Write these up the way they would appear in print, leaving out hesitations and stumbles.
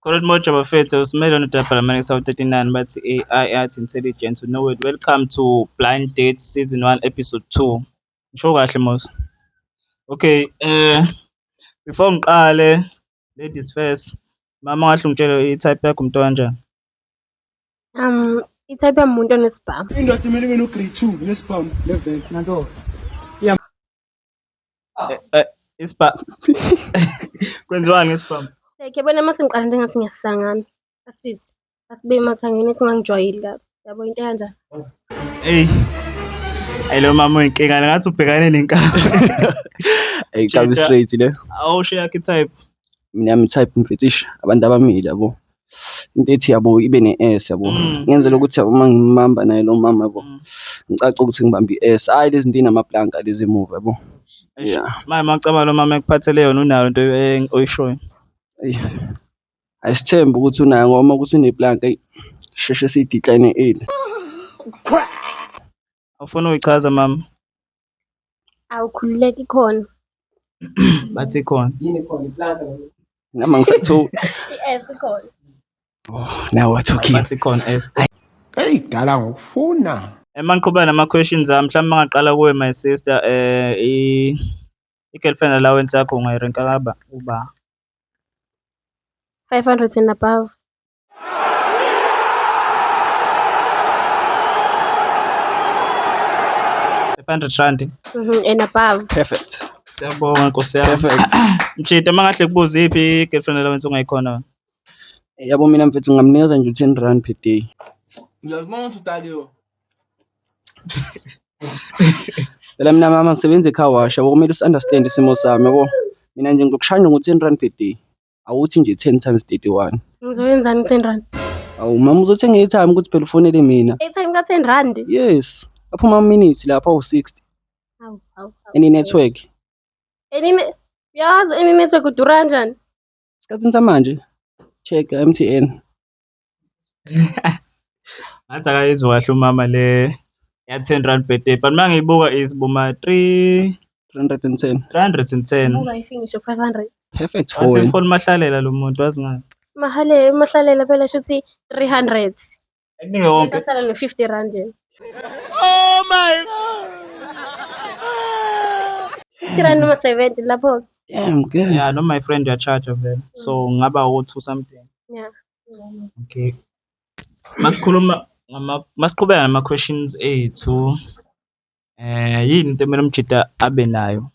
Correct Moja Bafethu, usimele nodabhala Manix 39 bathi AI Art Intelligent to know it. Welcome to Blind Date Season 1 Episode 2. Ngisho kahle Mos. Okay, before ngiqale ladies first. Mama ngahle ungitshele i-type yakho umuntu kanjani? I-type yami umuntu onesibhamu. Indoda kumele ibe no-grade 2 nesibhamu level nanto. Ispa. Kwenziwani ngesipam? Like yabona uma sengiqala into engathi ngiyasisangana. Asithi asibe emathangeni ethi ungangijwayeli kabi. Yabo into kanjani? Hey. Hello mama uyinkinga ngathi ubhekane nenkabi. Hey, kabi straight le. Awusho yakhe type. Mina yami type mfetish abantu abamile yabo. Into ethi yabo ibe ne-S yabo. Ngenzela ukuthi yabo mangimamba naye lo mama yabo. Ngicaca ukuthi ngibambe i-S. Hayi lezi zinto inamaplanka lezi move yabo. Yeah. Mama ngicabanga lo mama ekuphathele yona unayo into oyishoyo. Ayisithembe ukuthi unayo ngoba ukuthi uneplanka sheshe sidecline early. Awufuna uyichaza mama? Awukhululeki khona. Bathi khona. Yini khona iplanka? Nama ngisathu. I-S khona. Oh, now what okay. Bathi khona S. Hey, dala ngokufuna. Maniqhubeka nama questions ami mhlawumbe mangaqala kuwe my sister i-girlfriend allowance yakho ungayirenka kaba uba 500 and above. R500. And above. Perfect. Siyabonga Nkosi yami. Perfect. Mchita mangahle kubuza iphi i-girlfriend allowance ungayikhona? Yabo mina mfethu ngamnikeza nje 10 rand per day. Ngiyazibona ukuthi utaliwe. Phela mina mama ngisebenza ecar wash yabo kumele usunderstand isimo sami yabo. Mina nje ngizokushaya ngo 10 rand per day. Awuthi nje 10 times 31. Ngizoyenzani 10 rand? Awu mama uzothenga i-time ukuthi phela ufonele mina. I-time ka 10 rand. Yes. Aphuma minutes lapha u60. Awu. Any network. Yazi any network udura kanjani? Isikhathini samanje check MTN. Ngathi akayizwa kahle umama le ya 10 rand per day but mangiyibuka isibuma 310. 310. Buka ifinish 500. Perfect for Wathi wena. ngifuna mahlalela lo muntu wazi ngani? Mahlalela phela shuthi 300. Ekuningi wonke. Sasala no 50 rand yena. Oh my god. 50 rand noma 70 lapho. Damn good. Yeah, no my friend ya charge vele. So ngaba u2 something. Yeah. Okay. Masiqhubeka nama questions ethu. Yini into emele umjida abe nayo?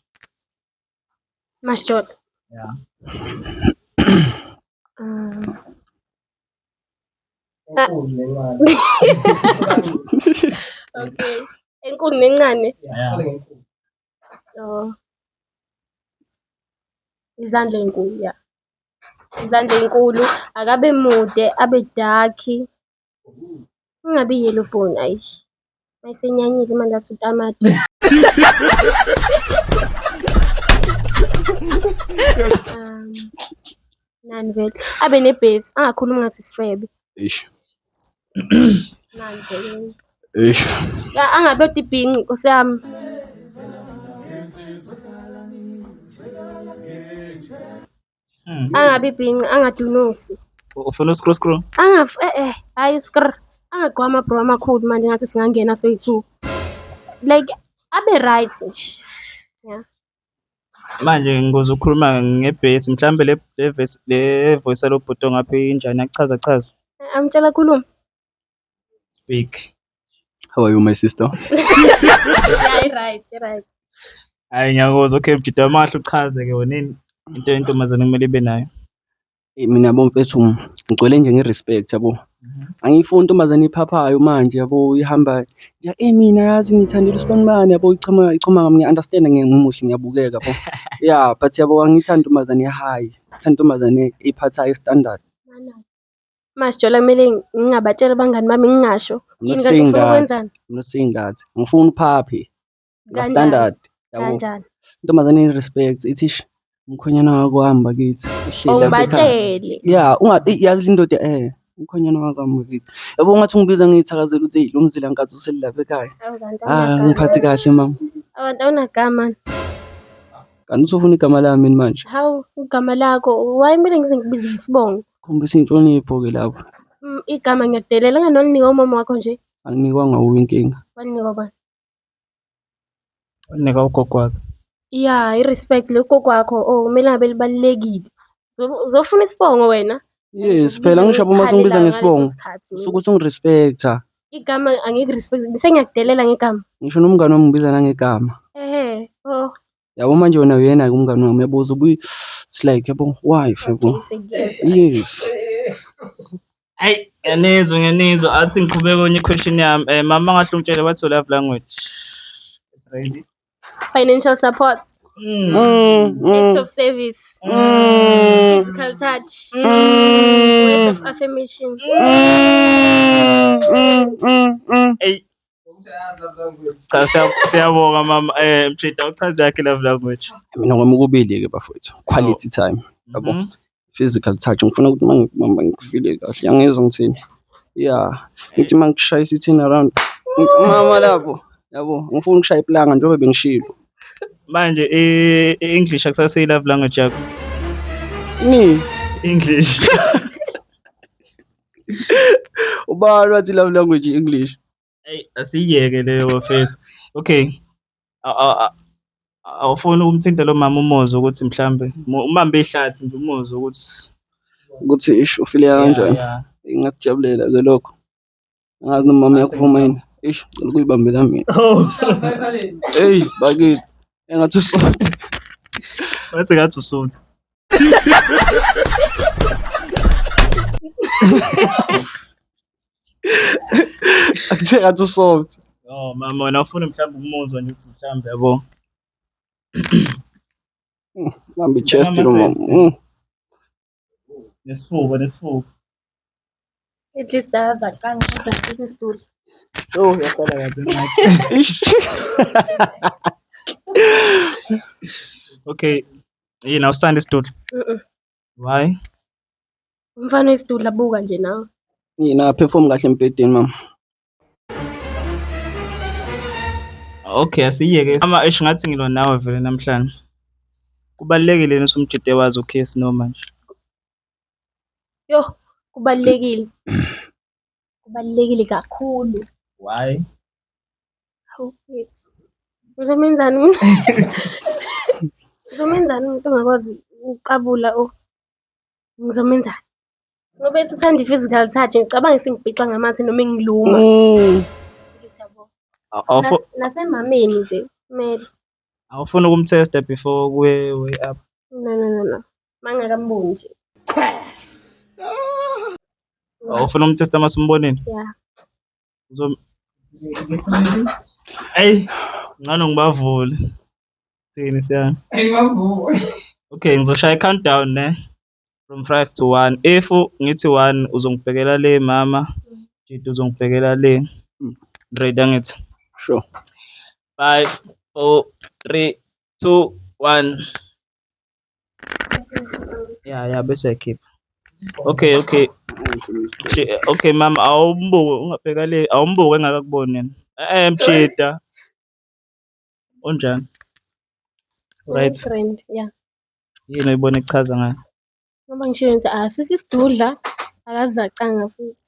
Masjot. Yeah. Okay. Enkulu nencane. Yeah. Oh. Izandla enkulu ya. Izandla enkulu akabe mude abe dark. Ungabi yellow bone ayi. Mayisenyanyile manje athi utamati. Nani vele abe nebase angakhulumi ngathi sifebe. Ish. Nani vele. Ish. Ya angabe utibhingi Nkosi yami. Angabe ibhingi angadunusi. Ufuna scroll? Hayi skr. Angagqwa amabro amakhulu manje ngathi singangena soyi2. Like abe right nje. Yeah. Manje ngizokhuluma ngebase mhlambe le voice lo bhuto ngapha injani chaza. Amtshela khuluma. Speak. How are you my sister? Yeah, right. Hayi ngiyakuzwa okay mjida mahle uchaze ke wonini into yentombazane kumele ibe nayo. Mina yabo mfethu ngicwele nje ngerespect yabo. Angifuni intombazane iphaphayo manje yabo ihamba nje mina yazi ngithandela usibonibani yabo ichama ngami understand ngimuhle ngiyabukeka yabo. Yeah but yabo angithanda intombazane high. Ngithanda intombazane iphathayo standard. Masjola kumele ngingabatshela abangani bami ngingasho. Yini kanti ufuna ukwenzani? I'm not saying that. Ngifuna uphaphe. Standard yabo. Kanjani? Intombazane irespect ithi umkhonyana wakwami bakithi. Ungibatshele. Yeah, yazi indoda umkhonyana wakwami bakithi. Yabo ungathi ungibiza ngithakazela ukuthi lo mzila nkazi uselapha ekhaya. Ngiphathi kahle mama. Abantu awunagama. Kanti usufuna igama lami manje? Hawu igama lakho why kumele ngize ngikubize ngisibongo? Khombisa inhlonipho-ke lapho. Igama ngiyakudelela nginolinika umama wakho nje. Anginikwanga uwe inkinga. Waninika bani? Unika ugogo wakhe. Ya, i-respect le ugogo wakho. Oh, kumele ngabe libalulekile. Uzofuna isibongo wena? Yes, phela ngishapha uma sungibiza ngesibongo. Usuke usungirespecta. Igama angikurespekti. Bese ngiyakudelela ngegama. Ngisho nomngane wami ngibiza nangegama. Oh. Yabo manje wena uyena-ke umngane wami yabuza it's like yabo wife yabo. Yes. Ayi, ngiyanizwa. Athi ngiqhubeke kwenye question yami. Mama ngahle ungitshele what's your love language? It's ready. Financial support. Acts of service. Physical touch. Words of affirmation. Hey. Cha siyabonga mama. Mjida uchaze yakhe love language. Mina ngwami ukubili-ke bafowethu. Quality time. Yabo. Physical touch. Ngifuna ukuthi mangikubamba ngikufile kahle. Angizwa ngithini. Yeah. Ngithi mangikushaya i-turn around. Ngithi mama lapho. Yabo. Ngifuna ukushaya iplanga njengoba bengishilo. Manje English akusase love language yakho. Ini? English. Ubani wathi love language English? Hey, asiyeke leyo face. Okay. Awufuni ukumthinta lo mama umuzwa ukuthi mhlambe umambe ihlathi nje umuzwa ukuthi isho ufile kanjani. Ngakujabulela ke lokho. Angazi noma mama yakuvuma yini. Eish, ngicela ukuyibambela mina. Hey, bakithi. Engathi usuthi. Wathi ngathi usuthi. Akuthe ngathi usoft. Oh mama wena ufuna mhlambe umuzwa nje ukuthi mhlambe yabo. Bamba i-chest lo mama. Nesifuba. At least ayazaqanga ukuthi isitulo. So yaqala kahle. Okay. Yini awusanda isitulo? Why? Umfana isitulo abuka nje nawe. Yina perform kahle empedeni mama. Okay, asiyeke. Ama esho ngathi ngilo nawe vele namhlanje. Kubalekile nesi umjide wazi ukhesi noma nje. Yo, kubalekile. Kubalekile kakhulu. Why? Hawu yes. Uzomenzani mina? Uzomenzani umuntu ongakwazi uqabula ngizomenzani? Ngoba ethi uthanda i-physical touch ngicabanga sengibhixa ngamathe noma engiluma. Nasemameni nje kumele. Awufuna ukumtesta before kuye way up. No. Mangakamboni nje. Awufuna umtesta masumboneni? Yeah. Hey, ngano ngibavule. Thini siyana? Okay, ngizoshaya countdown ne from 5 to 1. If ngithi 1 uzongibhekela le mama, Jide uzongibhekela le. Ready angithi? Sure. 5 4 3 2 1. Yeah, bese keep. Okay. Okay mama awumbuke ungabheka le awumbuke engakakuboni yena. Mjida. Unjani? Right. Friend, yeah. Yini uyibona ichaza ngayo? Ngoba ngisho nje sisisidudla akazacanga futhi.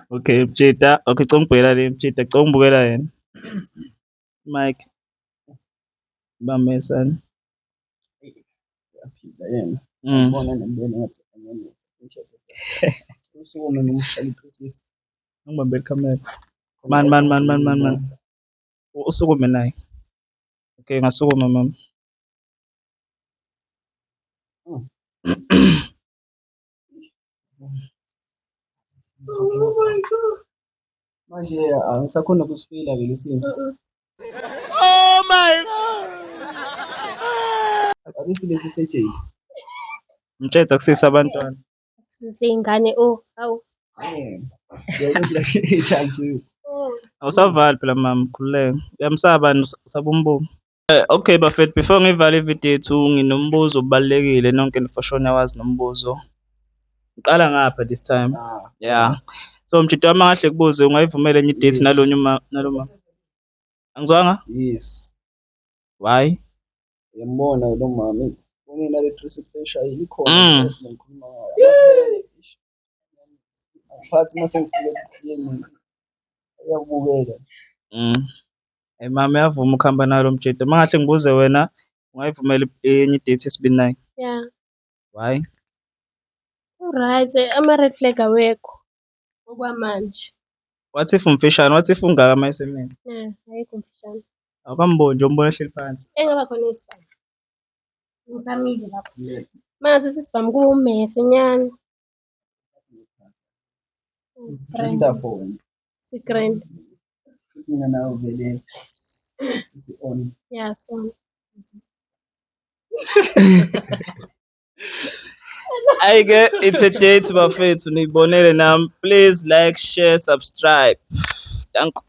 Okay, Mjida. Okay, congibhekela le Mjida, congibukela yena. Mike. Bamesana. Yaphila yena. Ngibona nembele ngathi angene. Usukume nomshali 360. Ngibambe ikhamera. Man. Usukume naye. Okay, ngasukuma mama. Manje angisakhona kusifila ke lesinto. Oh my God! Akufile sisejeji. Mthetha kusisa abantwana. Sisingane hawu. Awusavali phela mama, khululeka. Uyamsaba usaba umbuzo. Okay bafethu, before ngivale ivideo yethu nginombuzo obalekile nonke nifoshona yawazi nombuzo. Ngiqala ngapha this time. Yeah. So Mjida wami ngahle kubuze ungayivumela enye idate naloma. Angizwanga? Yes. Why? Yambona lo mama nginale 360 eshayile Mm. ikhona yes ngikhuluma ngayo ngaphathi mase ngifike ekuseni ayabukeka. Mama uyavuma ukuhamba nalo mjedo. Uma ngahle ngibuze wena, ungayivumela enye i-date yesibili naye? Yeah. Why? Alright, ama-red flag awekho okwamanje. What if umfishane? What if ungaka ama-SMS? Yeah, ayikho mfishane. Awukamboni nje umbona ehleli phansi. Engaba khona isibhamu. Ngisamile lapho. Mase sisibhamu kuwumese nyani. Sister phone. Sigrand. Mina nawe vele sisi on. Yeah, so. Ayike, it's a date bafethu, niyibonele nami. Please like, share, subscribe. Danko.